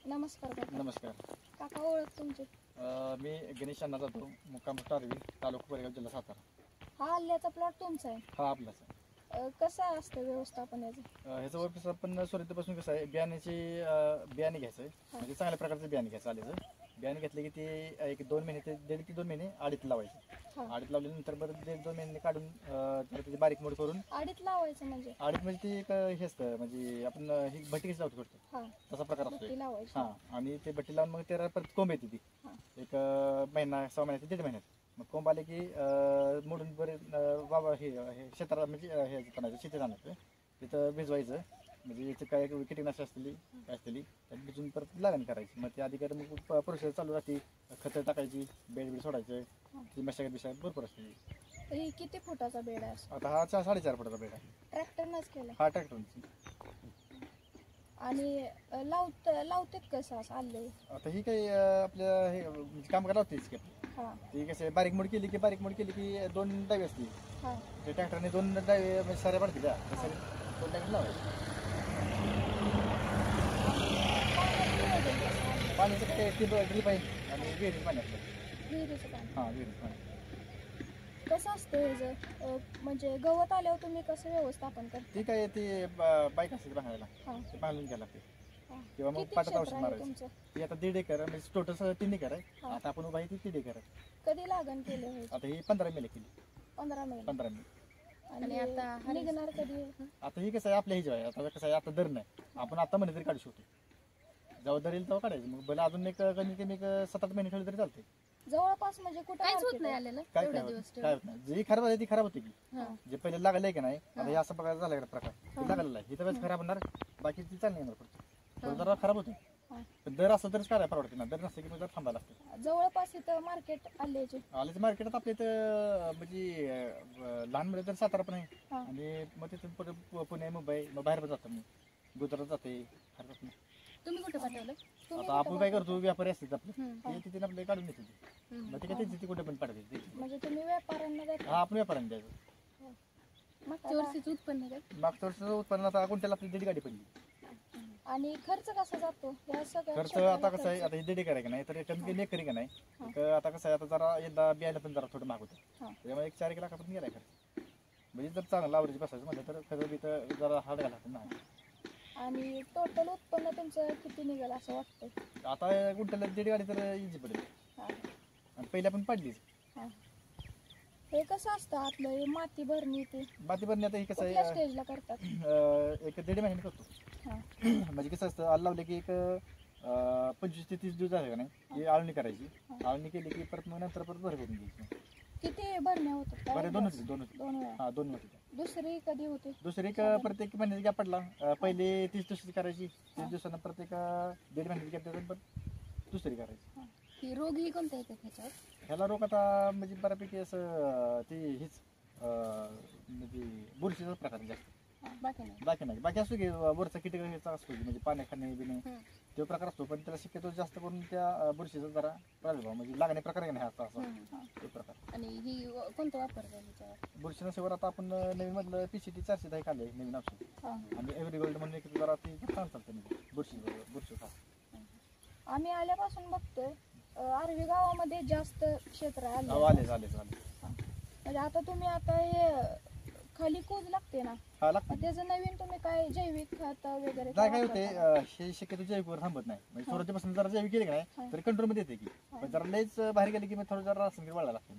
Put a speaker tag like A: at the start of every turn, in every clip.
A: नमस्कार काका.
B: नमस्कार.
A: काका ओळख तुमची?
B: मी गणेश अण्णा जातो, मुक्काम टारवी, तालुका कोरेगाव, जिल्हा सातारा.
A: हा आल्याचा प्लॉट तुमचा आहे?
B: हा आपलाच आहे.
A: कसं असतं व्यवस्थापन याचं?
B: ह्याचं वर्कस आपण सुरुवातीपासून कसं आहे, बियाणे घ्यायचं आहे. म्हणजे चांगल्या प्रकारचं बियाणे घ्यायचं आल्याचं. बियाणे घेतले की ते एक 2 महिने ते 1.5 ते 2 महिने आडीत लावायचे. आडीत लावल्यानंतर बरं 1-2 महिने काढून त्याची बारीक मोड करून
A: आडीत लावायचं म्हणजे?
B: आडीत म्हणजे ते एक हे असतं, म्हणजे आपण ही भट्टी कशी लावतो तसा प्रकार असतो. हा, आणि ते भट्टी लावून मग त्याला परत कोंब येते ती एक महिना 6 महिन्यात 1.5 महिन्यात. मग कोंब आले की मोडून बरेच बाबा हे क्षेत्राला म्हणजे हे आणायचं, शेतीत आणायचं, तिथं भिजवायचं. म्हणजे याचं काय कीटकनाशक असलेली काय असलेली त्यात भिजून परत लागण करायची. मग ते अधिकारी मग प्रोसेस चालू राहते. खतं टाकायची, बेड सोडायचं, ती मशागत भरपूर असते.
A: किती फुटाचा बेड आहे?
B: आता हा 4-4.5 फुटाचा बेड आहे.
A: ट्रॅक्टरनंच केला?
B: हा ट्रॅक्टरची.
A: आणि लावते कसं असं आले?
B: आता ही काही आपल्या हे काम करावं लागतेच की ती कसं बारीक मोड केली की 2 डावे असते. ते ट्रॅक्टरने 2 डावे म्हणजे साऱ्या पडतील त्या 2 डावे लावायचे. पाण्याचं काय ड्रीप आहे आणि विहिरीचं पाणी असतं.
A: विहिरीचं पाणी?
B: हां, विहिरीचं पाणी.
A: कसं असतं ह्याचं, म्हणजे गवत आल्यावर तुम्ही कसं व्यवस्थापन करता?
B: ती काय ती बाईक असते बांधायला, ते बांधून घ्यायला लागते किंवा मग पाटात औषध मारायचं. ती आता 1.5 एकर म्हणजे टोटल 3 एकर आहे. आता आपण उभा आहे ती 3 एकर आहे.
A: कधी लागण केली?
B: आता ही 15 मेले केली.
A: 15 महिने?
B: 15 महिने.
A: आणि आता निघणार कधी?
B: आता ही कसं आहे, आपल्या ह्याच्यावर आहे. आता कसं आहे, आता दर नाही, आपण आता म्हणे तरी काढू शकतो. जेव्हा दर येईल तेव्हा काढायचं. मग भले अजून एक कमी कमी 7-8 महिने ठेवले तरी चालते.
A: जवळपास म्हणजे कुठं
C: काहीच होत नाही आलेलं?
B: काय होत नाही. जी खराब आहे ती खराब होती की जे पहिले लागलंय की नाही. आता हे असा प्रकार झाला प्रकार लागलेला आहे, ही तर खराब होणार, बाकी ती चालली येणार पुढची. जरा खराब होते, पण दर असं तरीच काय परवडते ना. दर नसतं की मग थांबायला लागतं.
A: जवळपास इथं मार्केट आल्याचे
B: मार्केटात आपल्या इथं म्हणजे लहान मध्ये तर सातारा पण आहे, आणि मग तिथून पुणे, मुंबई, मग बाहेर पण जातं. मग गुजरात जाते.
C: तुम्ही कुठे पाठवलं?
B: आता आपण काय करतो, व्यापारी असतात आपले, तिथे आपले काढून घेतो. मग ते काय त्यांची कुठे पण पाठवते.
A: म्हणजे तुम्ही व्यापाऱ्यांना द्यायचं?
B: हा, आपण व्यापाऱ्यांना द्यायचं.
C: मागच्या वर्षीचं उत्पन्न काय?
B: मागच्या वर्षीचं उत्पन्न आता गुंठ्याला आपली 1.5 गाडी पडली.
A: आणि खर्च कसा जातो?
B: खर्च आता कसं आहे, आता हे 1.5 एकर आहे का नाही, तर कमी कमी एकरी का नाही. आता कसं आहे, आता जरा यंदा बियायला पण जरा थोडं महाग होतं, त्यामुळे 1-4 लाखापर्यंत गेलाय खर्च. म्हणजे जर चांगलं आवरेज बसायचं म्हटलं तर खर्च बी तर जरा हार्ड घाला ना.
A: आणि टोटल उत्पन्न तुमचं किती निघेल असं वाटतं?
B: आता गुंठ्याला 1.5 गाडी तर इझी पडेल, आणि पहिल्या पण पडलीच.
A: हे कसं असतं आपलं माती भरणी? ते
B: माती भरणी आता हे कसं
A: कुठल्या
B: आहे,
A: स्टेजला करतात?
B: एक 1.5 महिन्याने करतो. म्हणजे कसं असतं, आलं लावले की एक 25 ते 30 दिवस झाले का नाही की आळणी करायची. आळणी केली की परत मग नंतर परत भर करून घ्यायची.
A: किती भरण्या होतात?
B: बरं, 2 होते.
A: 2 वेळा?
B: हा, 2 होते.
A: दुसरी कधी होते?
B: दुसरी प्रत्येक महिन्याचा गॅप पडला. पहिले 30 दिवसाची करायची, 30 दिवसांना प्रत्येक 1.5 महिन्याची गॅप द्यायचं, पण दुसरी करायची.
C: ही रोग ही कोणता येतात ह्याच्यावर?
B: ह्याला रोग आता म्हणजे बऱ्यापैकी असं ती हीच म्हणजे बुरशीचा प्रकार जास्त. बाकी नाही. बाकी असतो की वरचा कीटकाचा असतो की म्हणजे पाण्या खाणे बिणे तो प्रकार असतो, पण त्याला शक्यतो जास्त करून त्या बुरशीचा जरा प्रादुर्भाव म्हणजे लागणे प्रकार आहे नाही असा तो प्रकार.
C: आणि ही कोणतं वापरतं ह्याच्यावर?
B: बुरशीनाशिवाय आता आपण नवीन मधलं PCT 410 काढलंय नवीन औषध, आणि एव्हरी गोल्ड म्हणून एक जरा ती चालतं बुरशी.
A: आम्ही आल्यापासून बघतोय आर्वी गावामध्ये जास्त क्षेत्र आले. म्हणजे आता तुम्ही आता हे खाली कूज लागते ना, त्याचं नवीन तुम्ही काय जैविक खत वगैरे
B: काय होते, हे शक्यतो जैविकवर थांबत नाही. म्हणजे सुरुवातीपासून जरा जैविक केले का नाही तर कंट्रोल मध्ये येते की, पण जरा लयच बाहेर गेले की मग थोडं जरा रासायनिक वाढायला लागतं.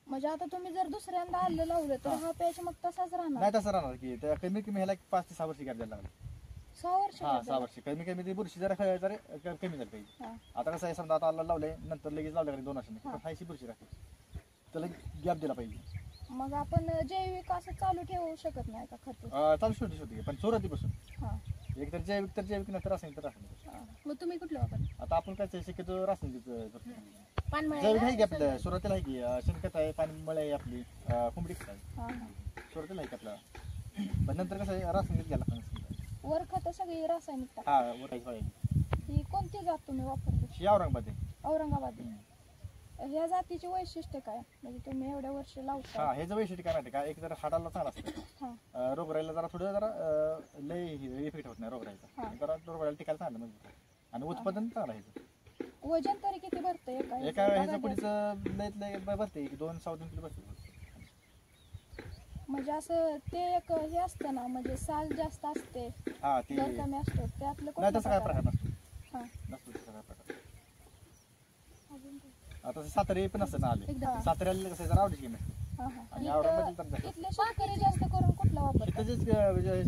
A: म्हणजे आता तुम्ही जर दुसऱ्यांदा आलं लावलं तर हा पॅच मग तसाच राहणार?
B: नाही, तसं राहणार की कमी कमी ह्याला 5 ते 6 वर्ष गॅप द्यायला लागलं.
A: 6 वर्ष?
B: हा, 6 वर्ष कमी कमी ती बुरशी जरा कमी झाली पाहिजे. आता कसं आहे, समजा आता आलं लावलंय, नंतर लगेच लावलं 2 वर्षांनी पण हायशी बुरशी राहते, त्याला गॅप दिला पाहिजे.
A: मग आपण जैविक असं चालू ठेवू शकत नाही का खत?
B: चालू शेवटी पण सुरुवातीपासून एक तर जैविक नंतर रासायनिक तर रासायनिक.
C: मग तुम्ही कुठलं वापरता?
B: आता आपण काय शक्यतो रासायनिक करतो.
C: पानमळ्या
B: जैविक आहे की आपलं सुरुवातीला आहे की शेणखत आहे, पानमळे आहे, आपली कोंबडी खत आहे, सुरुवातीला आहे की आपला. पण नंतर कसं आहे, रासायनिक घ्यायला लागतं.
A: वर खत सगळी रासायनिक?
B: हा, वर.
A: ही कोणती जात तुम्ही वापरता?
B: ही औरंगाबाद आहे.
A: औरंगाबाद. ह्या जातीचे वैशिष्ट्य काय, म्हणजे तुम्ही एवढ्या वर्ष लावता?
B: ह्याचं वैशिष्ट्य काय माहिती का, एक जरा हाडाला चांगला असतं, रोगराईला जरा थोडं जरा लय इफेक्ट होत नाही रोगराईचा, जरा रोगराईला टिकायला चांगलं म्हणजे. आणि उत्पादन चांगलं आहे.
A: वजन तरी किती भरतं
B: एका ह्याच्या पुढीचं लयत लय भरते 2-3 किलो भरते.
A: म्हणजे असं ते एक हे असतं ना, म्हणजे साल जास्त असते
B: हा ते
A: दर कमी असतो त्यातलं
B: नाही तसं काय
A: प्रकार?
B: प्रकार नसतो.
A: हा.
B: नसतो तसं काय प्रकार. आता सातारे पण असतं ना आले
A: एकदा.
B: साताऱ्याला कसं जरा आवडीची गेम
A: हा, हा.
B: आणि औरंगाबाद
A: इथले शेतकरी जास्त करून कुठला वापरतात?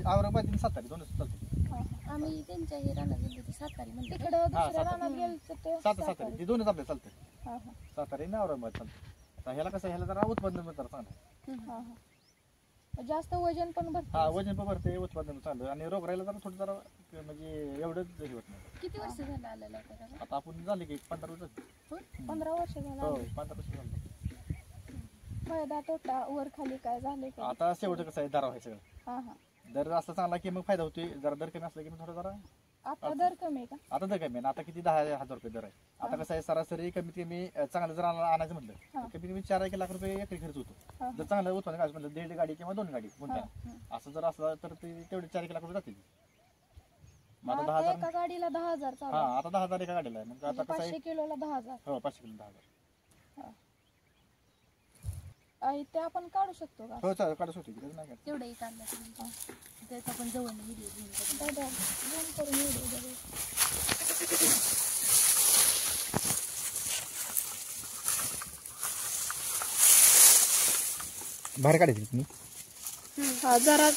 B: औरंगाबाद आणि सातारा दोनच चालते.
A: हा, हा.
C: आम्ही त्यांच्या हे रानात गेलो होतो सातारी म्हणजे
A: तिकडं दुसऱ्या
B: सातारा.
A: रानात गेलं तर ते
B: सातारा
A: सातारा.
B: ते दोनच आपल्या चालते.
A: हा, हा.
B: सातारा आणि औरंगाबाद चालते. तर ह्याला कसं ह्याला जरा उत्पादन जरा चांगलं.
A: हा, हा. जास्त वजन पण भरतं.
B: हा वजन पण भरते उत्पादन चांगलं आणि रोगराईला जरा थोडं जरा म्हणजे एवढंच हे होत नाही.
C: किती वर्ष झालं आलेलं आहे त्याला?
B: आता आपण झाले की 15 वर्ष झाली.
A: 15 वर्ष झालं.
B: हो 15 वर्ष झाली.
A: फायदा तोटा वर खाली काय झाले का?
B: आता शेवट कसं आहे दराव आहे सगळं.
A: हा, हा.
B: दर असला चांगला की मग फायदा होतोय. जरा दर कमी असला की मग थोडं जरा
A: आता दर कमी आहे का?
B: आता दर कमी आहे. आता किती 10,000 रुपये दर आहे. आता कसं आहे सरासरी कमीत कमी चांगलं जर आणायचं म्हटलं
A: हा.
B: कमीत कमी 4 लाख रुपये एकरी खर्च होतो.
A: हा.
B: जर चांगलं उत्पादन काढायचं म्हटलं 1.5 गाडी किंवा 2 गाडी कोणत्या
A: हा.
B: असं जर असलं तर ते तेवढे 4 लाख रुपये जातील. मग आता
A: आता
B: 10,000
A: एका गाडीला 10,000 चालू
B: हा
A: आहे.
B: आता 10,000 एका गाडीला आहे. मग आता
A: म्हणजे
B: कसं आहे
A: 500 किलोला 10,000.
B: हो 500 किलो 10,000
A: ते आपण काढू शकतो का?
B: हो चालेल काढूच होती नाही का
C: तेवढंही काढलं तुम्ही त्याचा पण जवळ व्हिडिओ घेऊन
A: दादा, zoom करून येऊ दे जरा.
B: बाहेर काढायची तुम्ही
A: हा जरा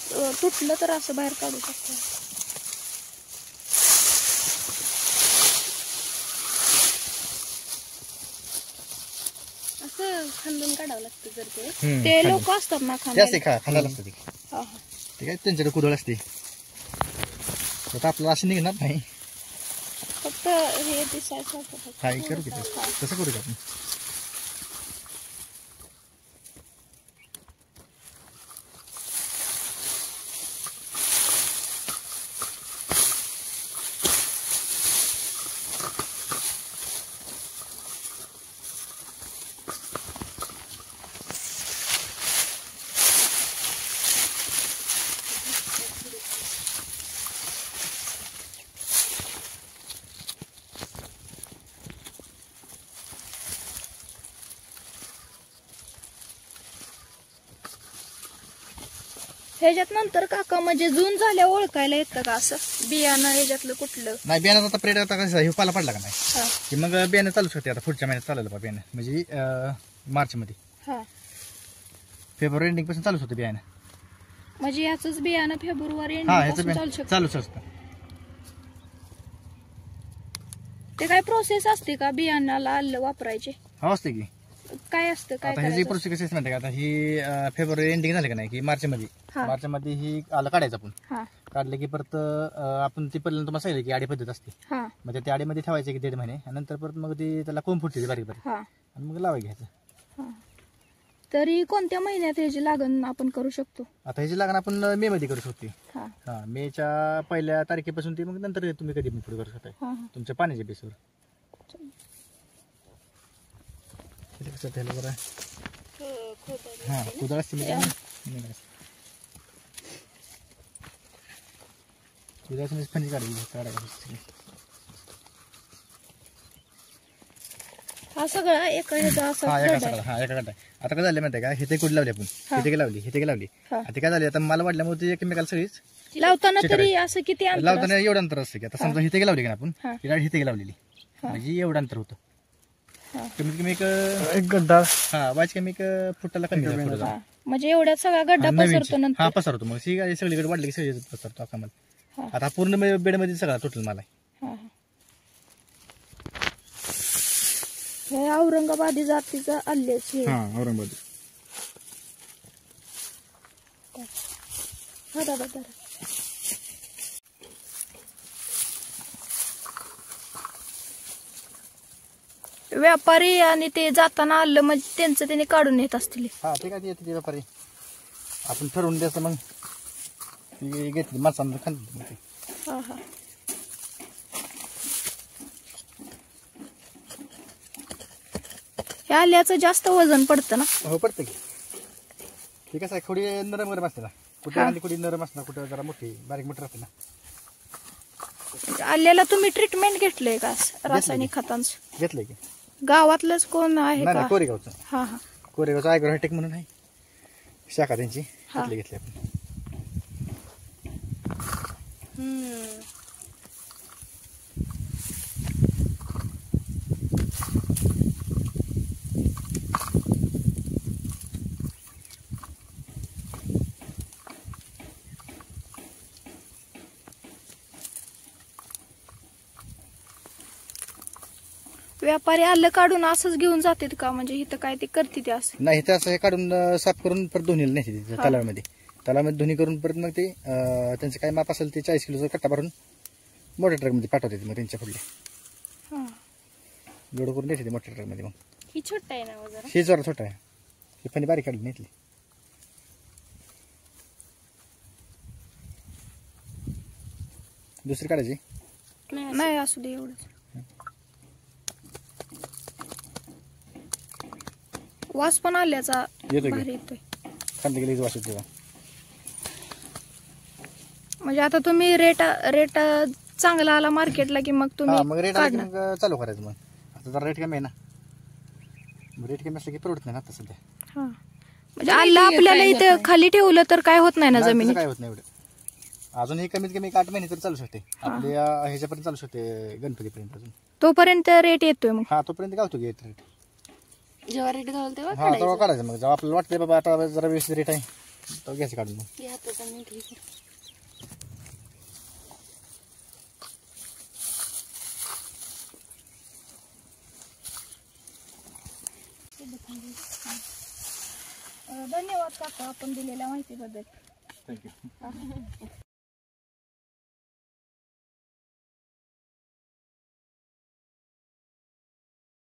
A: तुटलं तर असं बाहेर काढू शकतो.
C: असं खांदून काढावं लागतं जर ते
A: ते लोक असतात ना
B: जास्त खांदायला असतं ते
A: हा, हा.
B: ते काय त्यांच्याकडे कुदळ असते आता आपल्याला असं निघणार नाही.
A: फक्त हे दिसायचं
B: हा हे करू की तसं करू का आपण
A: ह्याच्यात नंतर काका म्हणजे जून झाल्या ओळखायला येतं का असं बियाणं ह्याच्यातलं कुठलं?
B: नाही बियाणं आता प्रेड आता कसं हे पाला पडला का नाही
A: हा,
B: की मग बियाणं चालू शकते. आता पुढच्या महिन्यात चाललं बा बियाणं म्हणजे मार्च मध्ये
A: हा.
B: फेब्रुवारी एंडिंग पासून चालूच होतं बियाणं.
A: म्हणजे याच बियाणं फेब्रुवारी
B: हा
A: ending
B: ह्याचं
A: पासून चालू
B: बियाणं
A: शकतं.
B: चालूच असतं.
A: ते काय प्रोसेस असते का बियाणाला आलं वापरायचे?
B: हो असते की
A: काय असतं काय
B: आता ह्याची
A: करायचं?
B: प्रोसेस कशी असते माहिती का आता ही फेब्रुवारी एंडिंग झाली का नाही की मार्च
A: हा.
B: मध्ये ही आलं काढायचं आपण
A: हा,
B: काढलं की परत आपण ती पहिल्यांदा तुम्हाला सांगितलं की आडी पद्धत असते.
A: हा,
B: मग त्या आडीमध्ये ठेवायचे की 1.5 महिने आणि नंतर परत मग ती त्याला कोंब फुटते बारीक बारीक
A: हा,
B: आणि मग लावायला घ्यायचं.
A: हा. तरी कोणत्या महिन्यात ह्याची लागण आपण करू शकतो?
B: आता ह्याची लागण आपण मे मध्ये करू शकतो.
A: हा,
B: हा मेच्या 1 तारखेपासून ती मग नंतर तुम्ही कधी पण पुढे करू शकता
A: हा, हा.
B: तुमच्या पाण्याच्या बेसवर. इथे कसं त्याला बरं हा कुदळ असते कुदळाची फणी काढायची.
A: हा सगळा एका ह्याचा असा
B: हा एका
A: गड आहे.
B: सगळा हा एका गड्डा. आता काय झालं माहिती आहे का हे ते कुठे लावली आपण हे लावली हे लावली.
A: हा.
B: आता काय झाली आता मला वाटल्यामुळे ती एकमेकाला सगळीच
A: लावताना
B: चिकट
A: तरी असं किती अंतर
B: लावताना एवढं अंतर असतं की आता समजा हिथे लावली का आपण
A: हा.
B: ही हिथे लावलेली
A: हा.
B: म्हणजे एवढं अंतर होतं.
A: हा.
B: कमीत कमी एक गड्डा हा वाच कमी एक फुटाला कमी
A: असतं? हा. म्हणजे एवढ्यात सगळा गड्डा पसरतो
B: हा
A: नंतर.
B: पसरतो मग ही सगळीकडे वाढली की सगळी पसरतो असा
A: हा.
B: मला. आता पूर्ण बेडमध्ये सगळा टोटल मला
A: हा, हा. हे औरंगाबादी जातीचं आल्याच हे.
B: औरंगाबाद.
A: हा दादा दादा. व्यापारी आणि ते जाताना आलं म्हणजे त्यांचं त्याने काढून नेत असतील.
B: हा ठीक आहे येते व्यापारी आपण ठरवून द्यायचं मग ती घेतली माणसांना खाली.
A: हा, हा. हे आल्याचं जास्त वजन पडतं ना?
B: हो पडतं की ठीक आहे थोडी नरम गरम असते ना कुठे
A: हा.
B: आणि कुठे नरम असते ना कुठे जरा मोठी बारीक मोठी असते ना.
A: आल्याला तुम्ही ट्रीटमेंट घेतलंय का रासायनिक खतांचं?
B: घेतलंय की
A: गावातलंच कोण आहे
B: नाही
A: का?
B: नाही, कोरेगावचं
A: हा हा
B: कोरेगावचं ॲग्रोहायटेक म्हणून आहे शाखा त्यांची,
A: हा.
B: घेतली आपण.
A: व्यापारी आलं काढून असंच घेऊन जातात का? म्हणजे इथं काय ते करते ते असं?
B: नाही ते असं हे काढून साफ करून परत धुनीला नेते
A: हा.
B: तलावामध्ये धुनी करून परत मग ते त्यांचं काय माप असेल ते 40 किलोचा कट्टा भरून मोठ्या ट्रकमध्ये पाठवते मग त्यांच्या पुढले
A: हा.
B: लोड करून नेते मोठ्या ट्रकमध्ये. मग
C: ही छोटा आहे ना वगैरे.
B: ही जरा छोटा आहे, ही फणी बारीक काढली नेतली. दुसरी काढायची
A: नाही असू दे एवढंच. वास पण आल्याचा
B: येतोय
A: भारी
B: की
A: येतोय.
B: खाल्ली गेली वास येतो.
A: म्हणजे आता तुम्ही रेट चांगला आला मार्केटला की मग
B: हा
A: तुम्ही
B: मग रेट आला की
A: काढणार.
B: मग चालू करायचं. मग आता जरा रेट कमी आहे ना, रेट कमी असलं की परवडत नाही ना आता सध्या.
A: हा. म्हणजे आलं आपल्याला इथे खाली ठेवलं तर काय होत नाही ना
B: नाही,
A: जमिनीत?
B: तसं काय होत नाही एवढं. अजून हे कमीत कमी 8 महिने तर चालू शकते आपल्या ह्याच्यापर्यंत, चालू शकते गणपतीपर्यंत अजून.
A: तोपर्यंत रेट येतोय मग.
B: हा तोपर्यंत गावतो रेट.
C: जेव्हा रेट घालतो तेव्हा
B: हा तेव्हा काढायचं. मग जेव्हा आपल्याला वाटतं बाबा आता जरा व्यवस्थित रेट आहे तेव्हा घ्यायचं काढून. मग
C: हे हाताचा नीट हे कर.
A: धन्यवाद काका आपण दिलेल्या माहितीबद्दल.
B: थँक्यू.